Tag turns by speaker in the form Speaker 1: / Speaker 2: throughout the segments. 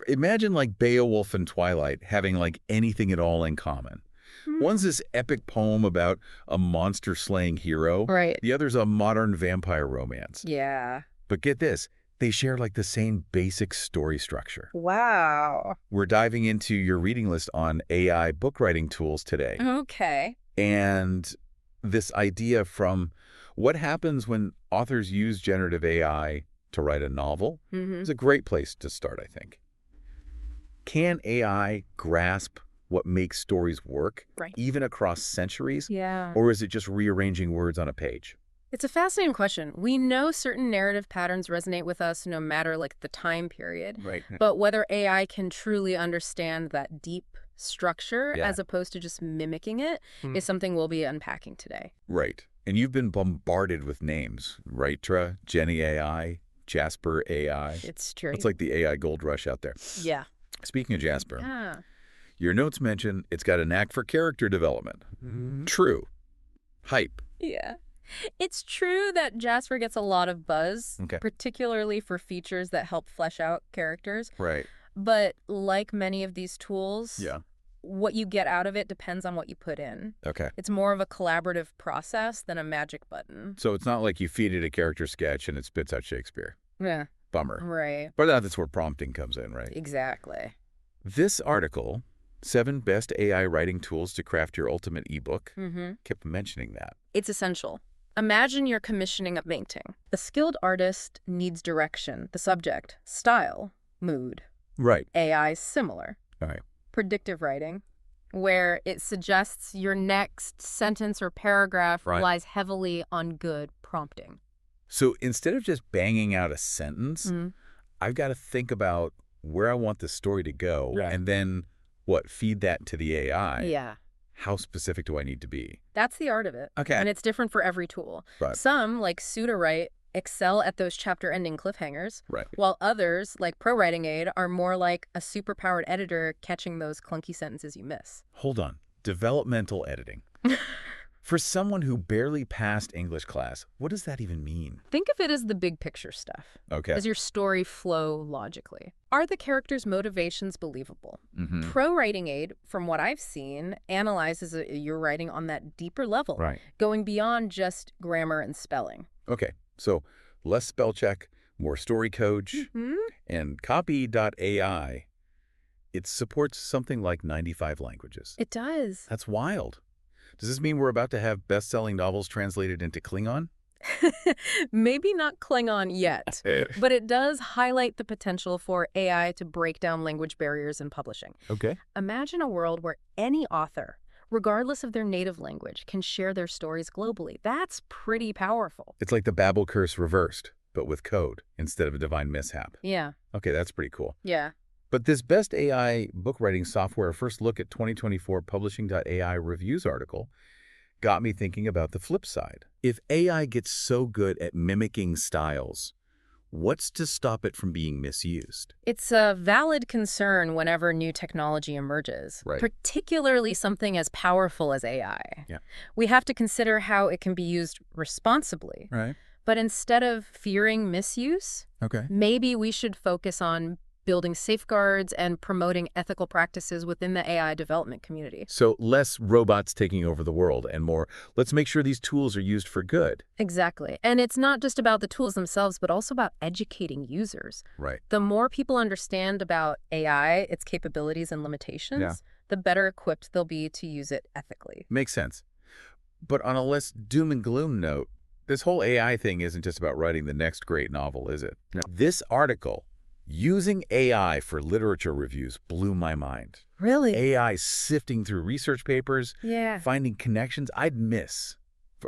Speaker 1: Imagine like Beowulf and Twilight having like anything at all in common. One's this epic poem about a monster-slaying hero.
Speaker 2: Right.
Speaker 1: The other's a modern vampire romance.
Speaker 2: Yeah.
Speaker 1: But get this, they share like the same basic story structure.
Speaker 2: Wow.
Speaker 1: We're diving into your reading list on AI book writing tools today.
Speaker 2: Okay.
Speaker 1: And this idea from what happens when authors use generative AI to write a novel is a great place to start, I think. Can AI grasp what makes stories work, even across centuries?
Speaker 2: Yeah.
Speaker 1: Or is it just rearranging words on a page?
Speaker 2: It's a fascinating question. We know certain narrative patterns resonate with us no matter like the time period.
Speaker 1: Right.
Speaker 2: But whether AI can truly understand that deep structure as opposed to just mimicking it is something we'll be unpacking today.
Speaker 1: Right. And you've been bombarded with names, right, Tra? Jenny AI, Jasper AI.
Speaker 2: It's true.
Speaker 1: It's like the AI gold rush out there.
Speaker 2: Yeah.
Speaker 1: Speaking of Jasper,
Speaker 2: Yeah.
Speaker 1: your notes mention it's got a knack for character development. True. Hype.
Speaker 2: Yeah. It's true that Jasper gets a lot of buzz, particularly for features that help flesh out characters.
Speaker 1: Right.
Speaker 2: But like many of these tools,
Speaker 1: Yeah.
Speaker 2: what you get out of it depends on what you put in.
Speaker 1: Okay.
Speaker 2: It's more of a collaborative process than a magic button.
Speaker 1: So it's not like you feed it a character sketch and it spits out Shakespeare.
Speaker 2: Yeah.
Speaker 1: Bummer.
Speaker 2: Right.
Speaker 1: But that's where prompting comes in, right?
Speaker 2: Exactly.
Speaker 1: This article, 7 Best AI Writing Tools to Craft Your Ultimate Ebook, kept mentioning that.
Speaker 2: It's essential. Imagine you're commissioning a painting. The skilled artist needs direction, the subject, style, mood.
Speaker 1: Right.
Speaker 2: AI is similar.
Speaker 1: All right.
Speaker 2: Predictive writing, where it suggests your next sentence or paragraph relies heavily on good prompting.
Speaker 1: So instead of just banging out a sentence, I've got to think about where I want the story to go and then, feed that to the AI.
Speaker 2: Yeah.
Speaker 1: How specific do I need to be?
Speaker 2: That's the art of it.
Speaker 1: Okay.
Speaker 2: And it's different for every tool.
Speaker 1: Right.
Speaker 2: Some, like Sudowrite, excel at those chapter-ending cliffhangers,
Speaker 1: right,
Speaker 2: while others, like Pro Writing Aid, are more like a superpowered editor catching those clunky sentences you miss.
Speaker 1: Hold on. Developmental editing. For someone who barely passed English class, what does that even mean?
Speaker 2: Think of it as the big picture stuff.
Speaker 1: Okay.
Speaker 2: Does your story flow logically? Are the characters' motivations believable? Pro Writing Aid, from what I've seen, analyzes your writing on that deeper level, going beyond just grammar and spelling.
Speaker 1: Okay. So less spell check, more story coach, and copy.ai. It supports something like 95 languages.
Speaker 2: It does.
Speaker 1: That's wild. Does this mean we're about to have best-selling novels translated into Klingon?
Speaker 2: Maybe not Klingon yet, but it does highlight the potential for AI to break down language barriers in publishing.
Speaker 1: Okay.
Speaker 2: Imagine a world where any author, regardless of their native language, can share their stories globally. That's pretty powerful.
Speaker 1: It's like the Babel curse reversed, but with code instead of a divine mishap.
Speaker 2: Yeah.
Speaker 1: Okay, that's pretty cool.
Speaker 2: Yeah.
Speaker 1: But this Best AI Book Writing Software First Look at 2024 Publishing.ai Reviews article got me thinking about the flip side. If AI gets so good at mimicking styles, what's to stop it from being misused?
Speaker 2: It's a valid concern whenever new technology emerges, particularly something as powerful as AI.
Speaker 1: Yeah.
Speaker 2: We have to consider how it can be used responsibly.
Speaker 1: Right.
Speaker 2: But instead of fearing misuse, maybe we should focus on building safeguards and promoting ethical practices within the AI development community.
Speaker 1: So less robots taking over the world and more, let's make sure these tools are used for good.
Speaker 2: Exactly. And it's not just about the tools themselves, but also about educating users.
Speaker 1: Right.
Speaker 2: The more people understand about AI, its capabilities and limitations, the better equipped they'll be to use it ethically.
Speaker 1: Makes sense. But on a less doom and gloom note, this whole AI thing isn't just about writing the next great novel, is it? No. This article, using AI for literature reviews, blew my mind.
Speaker 2: Really?
Speaker 1: AI sifting through research papers, finding connections I'd miss.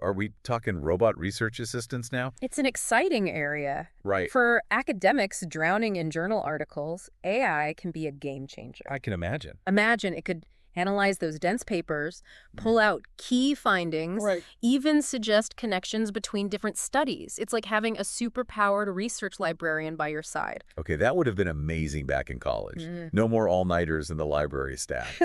Speaker 1: Are we talking robot research assistants now?
Speaker 2: It's an exciting area.
Speaker 1: Right.
Speaker 2: For academics drowning in journal articles, AI can be a game changer.
Speaker 1: I can imagine.
Speaker 2: Imagine it could analyze those dense papers, pull out key findings, even suggest connections between different studies. It's like having a superpowered research librarian by your side.
Speaker 1: Okay, that would have been amazing back in college. No more all-nighters in the library staff.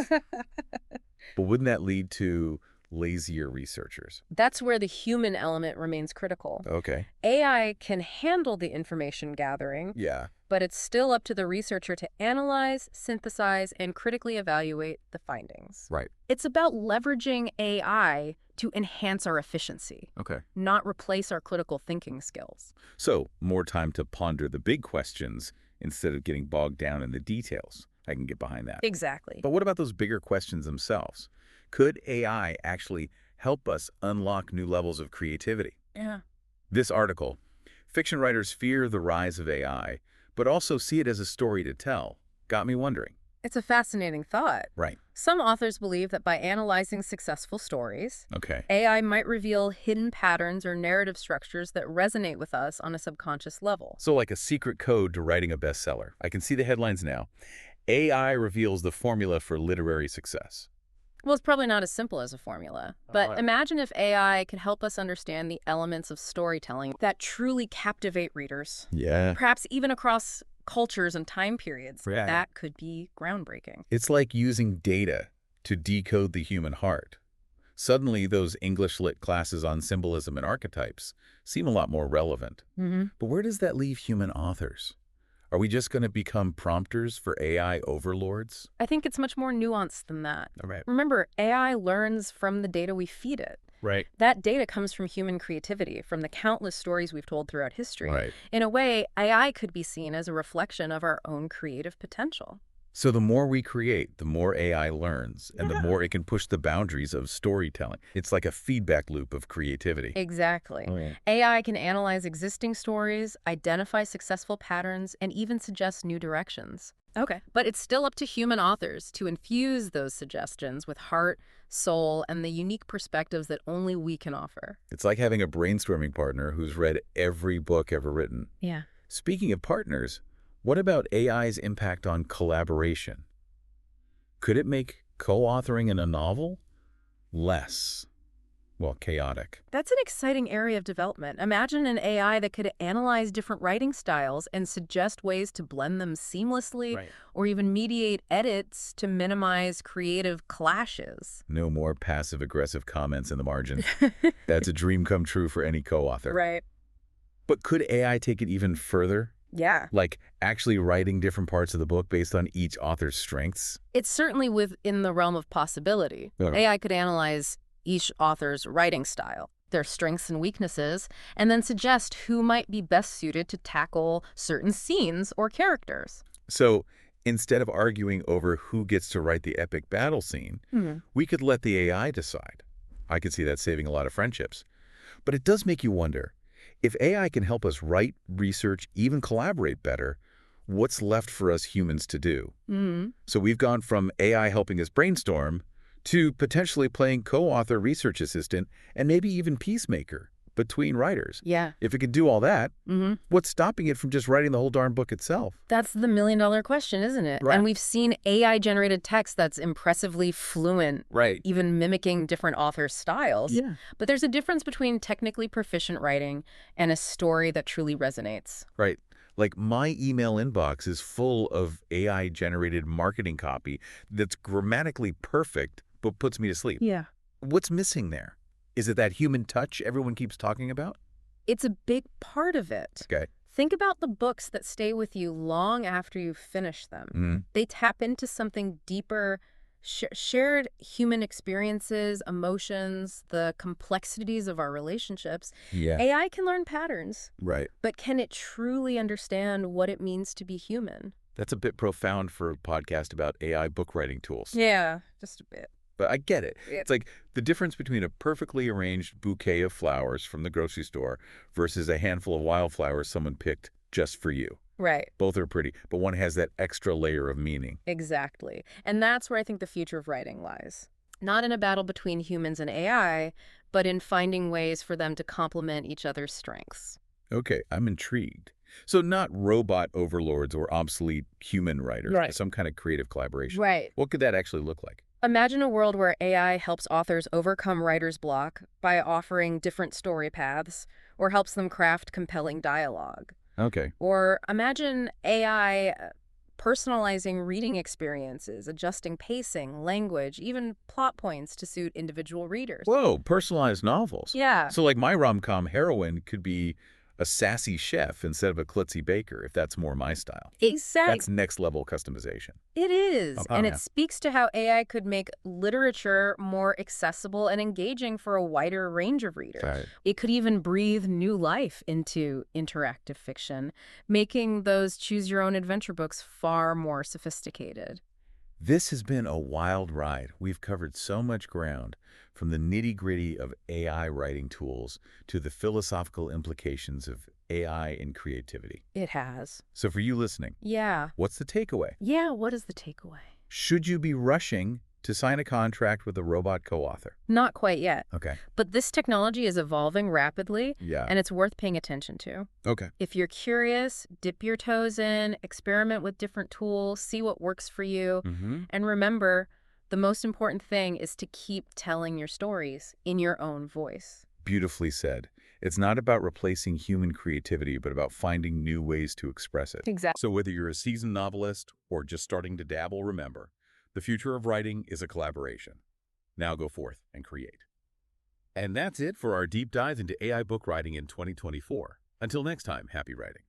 Speaker 1: But wouldn't that lead to lazier researchers.
Speaker 2: That's where the human element remains critical.
Speaker 1: Okay.
Speaker 2: AI can handle the information gathering,
Speaker 1: Yeah.
Speaker 2: but it's still up to the researcher to analyze, synthesize, and critically evaluate the findings.
Speaker 1: Right.
Speaker 2: It's about leveraging AI to enhance our efficiency,
Speaker 1: Okay.
Speaker 2: not replace our critical thinking skills.
Speaker 1: So, more time to ponder the big questions instead of getting bogged down in the details. I can get behind that.
Speaker 2: Exactly.
Speaker 1: But what about those bigger questions themselves? Could AI actually help us unlock new levels of creativity?
Speaker 2: Yeah.
Speaker 1: This article, fiction writers fear the rise of AI, but also see it as a story to tell, got me wondering.
Speaker 2: It's a fascinating thought.
Speaker 1: Right.
Speaker 2: Some authors believe that by analyzing successful stories,
Speaker 1: Okay.
Speaker 2: AI might reveal hidden patterns or narrative structures that resonate with us on a subconscious level.
Speaker 1: So like a secret code to writing a bestseller. I can see the headlines now. AI reveals the formula for literary success.
Speaker 2: Well, it's probably not as simple as a formula, but imagine if AI could help us understand the elements of storytelling that truly captivate readers.
Speaker 1: Yeah.
Speaker 2: Perhaps even across cultures and time periods.
Speaker 1: Yeah.
Speaker 2: That could be groundbreaking.
Speaker 1: It's like using data to decode the human heart. Suddenly, those English lit classes on symbolism and archetypes seem a lot more relevant. But where does that leave human authors? Are we just going to become prompters for AI overlords?
Speaker 2: I think it's much more nuanced than that.
Speaker 1: All right.
Speaker 2: Remember, AI learns from the data we feed it.
Speaker 1: Right.
Speaker 2: That data comes from human creativity, from the countless stories we've told throughout history.
Speaker 1: Right.
Speaker 2: In a way, AI could be seen as a reflection of our own creative potential.
Speaker 1: So the more we create, the more AI learns, and the more it can push the boundaries of storytelling. It's like a feedback loop of creativity.
Speaker 2: Exactly. AI can analyze existing stories, identify successful patterns, and even suggest new directions. Okay. But it's still up to human authors to infuse those suggestions with heart, soul, and the unique perspectives that only we can offer.
Speaker 1: It's like having a brainstorming partner who's read every book ever written.
Speaker 2: Yeah.
Speaker 1: Speaking of partners, what about AI's impact on collaboration? Could it make co-authoring in a novel less, well, chaotic?
Speaker 2: That's an exciting area of development. Imagine an AI that could analyze different writing styles and suggest ways to blend them seamlessly, or even mediate edits to minimize creative clashes.
Speaker 1: No more passive-aggressive comments in the margin. That's a dream come true for any co-author.
Speaker 2: Right.
Speaker 1: But could AI take it even further?
Speaker 2: Yeah.
Speaker 1: Like actually writing different parts of the book based on each author's strengths?
Speaker 2: It's certainly within the realm of possibility. AI could analyze each author's writing style, their strengths and weaknesses, and then suggest who might be best suited to tackle certain scenes or characters.
Speaker 1: So instead of arguing over who gets to write the epic battle scene, we could let the AI decide. I could see that saving a lot of friendships. But it does make you wonder, if AI can help us write, research, even collaborate better, what's left for us humans to do? So we've gone from AI helping us brainstorm to potentially playing co-author, research assistant, and maybe even peacemaker between writers.
Speaker 2: Yeah.
Speaker 1: If it could do all that, what's stopping it from just writing the whole darn book itself?
Speaker 2: That's the million-dollar question, isn't it?
Speaker 1: Right.
Speaker 2: And we've seen AI-generated text that's impressively fluent, even mimicking different authors' styles.
Speaker 1: Yeah.
Speaker 2: But there's a difference between technically proficient writing and a story that truly resonates.
Speaker 1: Right. Like my email inbox is full of AI-generated marketing copy that's grammatically perfect but puts me to sleep.
Speaker 2: Yeah.
Speaker 1: What's missing there? Is it that human touch everyone keeps talking about?
Speaker 2: It's a big part of it.
Speaker 1: Okay.
Speaker 2: Think about the books that stay with you long after you finish them. They tap into something deeper, shared human experiences, emotions, the complexities of our relationships.
Speaker 1: Yeah.
Speaker 2: AI can learn patterns.
Speaker 1: Right.
Speaker 2: But can it truly understand what it means to be human?
Speaker 1: That's a bit profound for a podcast about AI book writing tools.
Speaker 2: Yeah, just a bit.
Speaker 1: But I get it. It's like the difference between a perfectly arranged bouquet of flowers from the grocery store versus a handful of wildflowers someone picked just for you.
Speaker 2: Right.
Speaker 1: Both are pretty, but one has that extra layer of meaning.
Speaker 2: Exactly. And that's where I think the future of writing lies. Not in a battle between humans and AI, but in finding ways for them to complement each other's strengths.
Speaker 1: Okay, I'm intrigued. So not robot overlords or obsolete human writers, but some kind of creative collaboration.
Speaker 2: Right.
Speaker 1: What could that actually look like?
Speaker 2: Imagine a world where AI helps authors overcome writer's block by offering different story paths or helps them craft compelling dialogue.
Speaker 1: Okay.
Speaker 2: Or imagine AI personalizing reading experiences, adjusting pacing, language, even plot points to suit individual readers.
Speaker 1: Whoa, personalized novels.
Speaker 2: Yeah.
Speaker 1: So like my rom-com heroine could be a sassy chef instead of a klutzy baker, if that's more my style.
Speaker 2: Exactly.
Speaker 1: That's next level customization.
Speaker 2: It is.
Speaker 1: Oh,
Speaker 2: And
Speaker 1: yeah.
Speaker 2: it speaks to how AI could make literature more accessible and engaging for a wider range of readers.
Speaker 1: Right.
Speaker 2: It could even breathe new life into interactive fiction, making those choose-your-own-adventure books far more sophisticated.
Speaker 1: This has been a wild ride. We've covered so much ground, from the nitty-gritty of AI writing tools to the philosophical implications of AI in creativity.
Speaker 2: It has.
Speaker 1: So for you listening,
Speaker 2: Yeah.
Speaker 1: what's the takeaway?
Speaker 2: Yeah, what is the takeaway?
Speaker 1: Should you be rushing to sign a contract with a robot co-author?
Speaker 2: Not quite yet.
Speaker 1: Okay.
Speaker 2: But this technology is evolving rapidly,
Speaker 1: Yeah.
Speaker 2: and it's worth paying attention to.
Speaker 1: Okay.
Speaker 2: If you're curious, dip your toes in, experiment with different tools, see what works for you. And remember, the most important thing is to keep telling your stories in your own voice.
Speaker 1: Beautifully said. It's not about replacing human creativity, but about finding new ways to express it.
Speaker 2: Exactly.
Speaker 1: So whether you're a seasoned novelist or just starting to dabble, remember, the future of writing is a collaboration. Now go forth and create. And that's it for our deep dive into AI book writing in 2024. Until next time, happy writing.